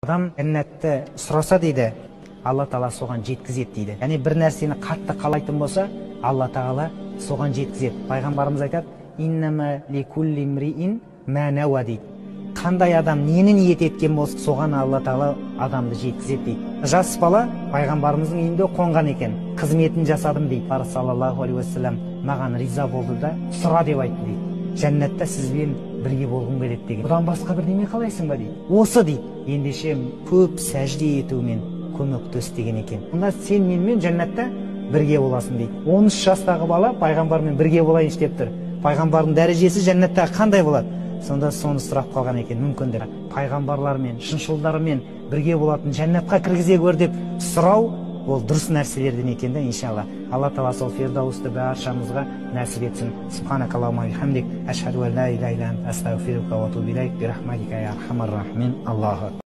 Адам жәннатты сұраса дейді, Алла Тағала соған жеткізеді дейді. Яғни бір нәрсені қатты қалайтын болса, Алла Тағала соған жеткізеді. Пайғамбарымыз айтады: "Иннама ликулли имриин ма нава" дейді. Қандай адам нені ниет еткен болса, соған Алла Тағала адамды жеткізеді дейді. Жас бала пайғамбарымыздың үйінде қонған екен. Қызметін жасадым дейді. Саллаллаху алейхи уассалам маған риза болды да, сұра деп айтты дейді. Жәннатта сізбен бірге болғым келеді деген. Бұдан басқа бірдеме қалайсың ба дейді. Осы дейді. Ендеше көп сәжде етумен көмектес деген екен. Онда сен менімен жәннатта бірге боласың дейді. 13 жастағы бала пайғамбармен бірге болайыншы деп тұр. Пайғамбардың дәрежесі жәннатта қандай болады? Сонда соны сұрап қалған екен. Мүмкіндер пайғамбарлармен, шыншылдармен бірге болатын жәннатқа кіргізе көр деп сұрау, ол дұрыс нәрселерден екен де, иншалла. Алла Тағала сол фирдаусты баршамызға нәсіп етсін. Субханакаллахумма ва бихамдик, ашхаду ан ла илаха илля анта, астағфирука ва атубу илейк, би рахматика я архамар рахимин. Аллаху